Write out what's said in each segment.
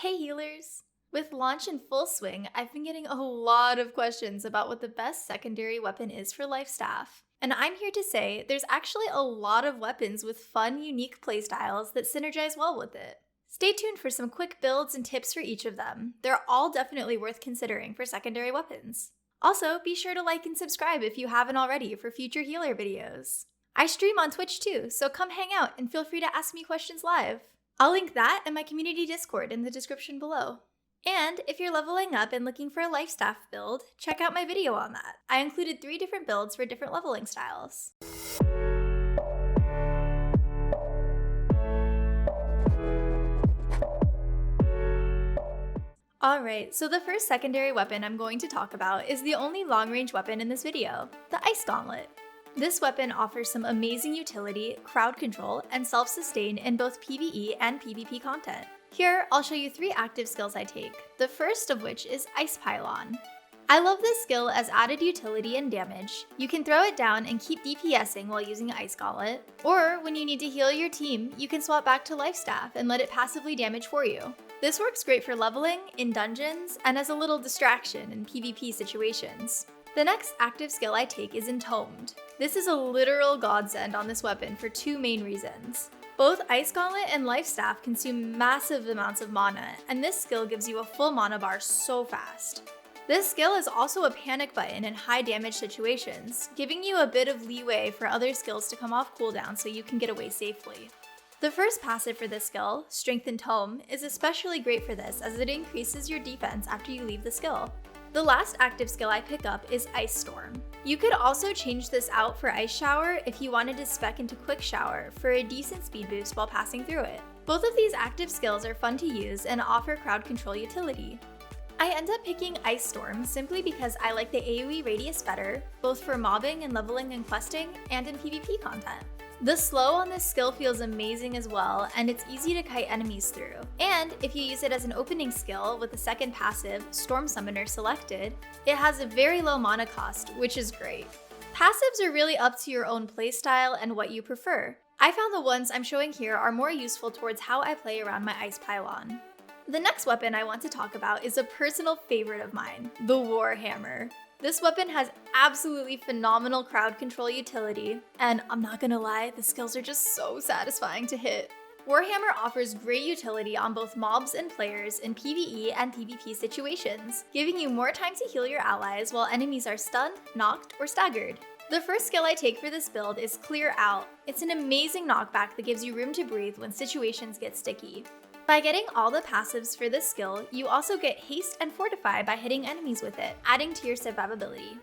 Hey healers! With launch in full swing, I've been getting a lot of questions about what the best secondary weapon is for Lifestaff. And I'm here to say there's actually a lot of weapons with fun, unique playstyles that synergize well with it. Stay tuned for some quick builds and tips for each of them. They're all definitely worth considering for secondary weapons. Also, be sure to like and subscribe if you haven't already for future healer videos. I stream on Twitch too, so come hang out and feel free to ask me questions live. I'll link that and my community Discord in the description below. And if you're leveling up and looking for a Lifestaff build, check out my video on that. I included 3 different builds for different leveling styles. Alright, so the first secondary weapon I'm going to talk about is the only long-range weapon in this video, the Ice Gauntlet. This weapon offers some amazing utility, crowd control, and self-sustain in both PvE and PvP content. Here, I'll show you 3 active skills I take, the first of which is Ice Pylon. I love this skill as added utility and damage. You can throw it down and keep DPSing while using Ice Gauntlet, or when you need to heal your team, you can swap back to Lifestaff and let it passively damage for you. This works great for leveling, in dungeons, and as a little distraction in PvP situations. The next active skill I take is Entombed. This is a literal godsend on this weapon for 2 main reasons. Both Ice Gauntlet and Lifestaff consume massive amounts of mana, and this skill gives you a full mana bar so fast. This skill is also a panic button in high damage situations, giving you a bit of leeway for other skills to come off cooldown so you can get away safely. The first passive for this skill, Strength and Tome, is especially great for this as it increases your defense after you leave the skill. The last active skill I pick up is Ice Storm. You could also change this out for Ice Shower if you wanted to spec into Quick Shower for a decent speed boost while passing through it. Both of these active skills are fun to use and offer crowd control utility. I end up picking Ice Storm simply because I like the AoE radius better, both for mobbing and leveling and questing, and in PvP content. The slow on this skill feels amazing as well, and it's easy to kite enemies through. And if you use it as an opening skill with the second passive, Storm Summoner selected, it has a very low mana cost, which is great. Passives are really up to your own playstyle and what you prefer. I found the ones I'm showing here are more useful towards how I play around my Ice Pylon. The next weapon I want to talk about is a personal favorite of mine, the Warhammer. This weapon has absolutely phenomenal crowd control utility, and I'm not gonna lie, the skills are just so satisfying to hit. Warhammer offers great utility on both mobs and players in PvE and PvP situations, giving you more time to heal your allies while enemies are stunned, knocked, or staggered. The first skill I take for this build is Clear Out. It's an amazing knockback that gives you room to breathe when situations get sticky. By getting all the passives for this skill, you also get Haste and Fortify by hitting enemies with it, adding to your survivability.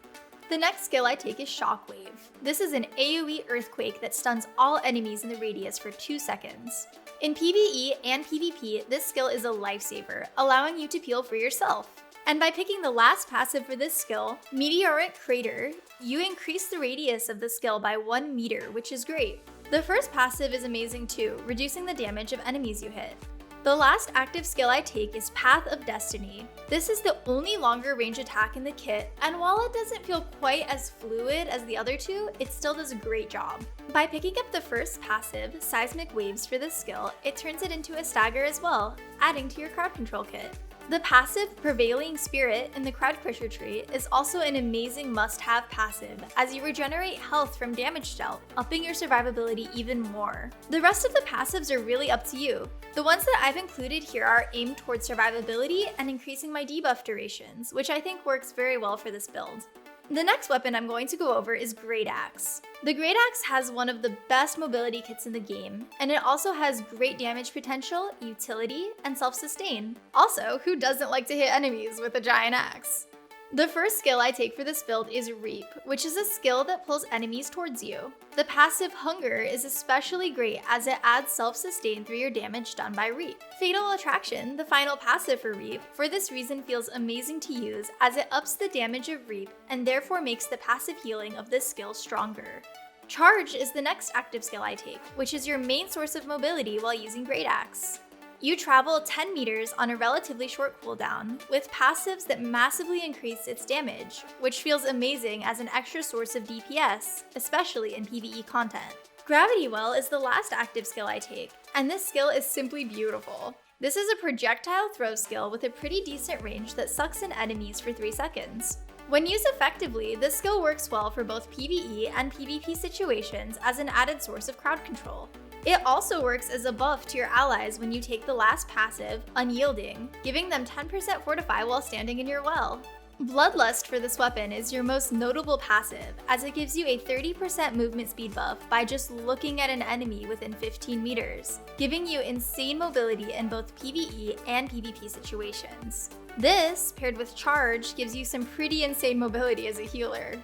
The next skill I take is Shockwave. This is an AoE earthquake that stuns all enemies in the radius for 2 seconds. In PvE and PvP, this skill is a lifesaver, allowing you to peel for yourself. And by picking the last passive for this skill, Meteoric Crater, you increase the radius of the skill by 1 meter, which is great. The first passive is amazing too, reducing the damage of enemies you hit. The last active skill I take is Path of Destiny. This is the only longer range attack in the kit, and while it doesn't feel quite as fluid as the other 2, it still does a great job. By picking up the first passive, Seismic Waves for this skill, it turns it into a stagger as well, adding to your crowd control kit. The passive Prevailing Spirit in the Crowd Crusher tree is also an amazing must-have passive, as you regenerate health from damage dealt, upping your survivability even more. The rest of the passives are really up to you. The ones that I've included here are aimed towards survivability and increasing my debuff durations, which I think works very well for this build. The next weapon I'm going to go over is Great Axe. The Great Axe has one of the best mobility kits in the game, and it also has great damage potential, utility, and self-sustain. Also, who doesn't like to hit enemies with a giant axe? The first skill I take for this build is Reap, which is a skill that pulls enemies towards you. The passive Hunger is especially great as it adds self-sustain through your damage done by Reap. Fatal Attraction, the final passive for Reap, for this reason feels amazing to use as it ups the damage of Reap and therefore makes the passive healing of this skill stronger. Charge is the next active skill I take, which is your main source of mobility while using Great Axe. You travel 10 meters on a relatively short cooldown, with passives that massively increase its damage, which feels amazing as an extra source of DPS, especially in PvE content. Gravity Well is the last active skill I take, and this skill is simply beautiful. This is a projectile throw skill with a pretty decent range that sucks in enemies for 3 seconds. When used effectively, this skill works well for both PvE and PvP situations as an added source of crowd control. It also works as a buff to your allies when you take the last passive, Unyielding, giving them 10% fortify while standing in your well. Bloodlust for this weapon is your most notable passive, as it gives you a 30% movement speed buff by just looking at an enemy within 15 meters, giving you insane mobility in both PvE and PvP situations. This, paired with Charge, gives you some pretty insane mobility as a healer.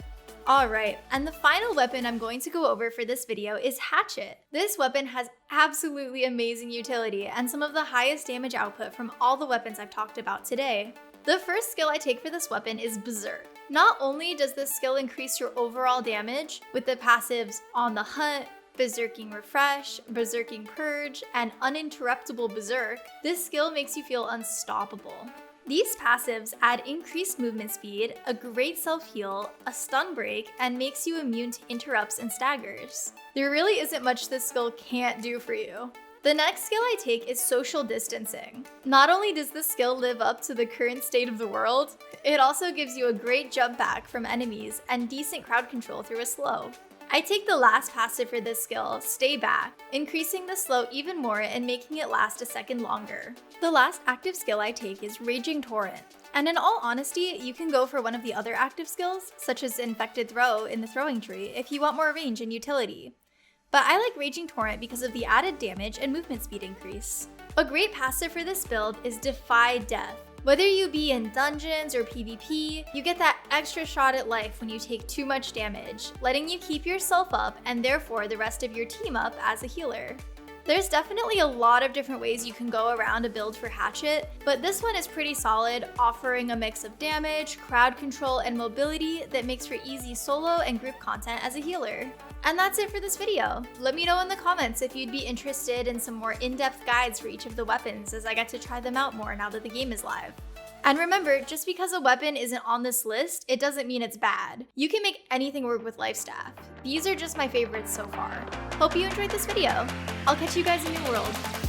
Alright, and the final weapon I'm going to go over for this video is Hatchet. This weapon has absolutely amazing utility and some of the highest damage output from all the weapons I've talked about today. The first skill I take for this weapon is Berserk. Not only does this skill increase your overall damage with the passives On the Hunt, Berserking Refresh, Berserking Purge, and Uninterruptible Berserk, this skill makes you feel unstoppable. These passives add increased movement speed, a great self-heal, a stun break, and makes you immune to interrupts and staggers. There really isn't much this skill can't do for you. The next skill I take is Social Distancing. Not only does this skill live up to the current state of the world, it also gives you a great jump back from enemies and decent crowd control through a slow. I take the last passive for this skill, Stay Back, increasing the slow even more and making it last a second longer. The last active skill I take is Raging Torrent. And in all honesty, you can go for one of the other active skills, such as Infected Throw in the throwing tree, if you want more range and utility. But I like Raging Torrent because of the added damage and movement speed increase. A great passive for this build is Defy Death. Whether you be in dungeons or PvP, you get that extra shot at life when you take too much damage, letting you keep yourself up and therefore the rest of your team up as a healer. There's definitely a lot of different ways you can go around a build for Hatchet, but this one is pretty solid, offering a mix of damage, crowd control, and mobility that makes for easy solo and group content as a healer. And that's it for this video. Let me know in the comments if you'd be interested in some more in-depth guides for each of the weapons as I get to try them out more now that the game is live. And remember, just because a weapon isn't on this list, it doesn't mean it's bad. You can make anything work with Lifestaff. These are just my favorites so far. Hope you enjoyed this video. I'll catch you guys in New World.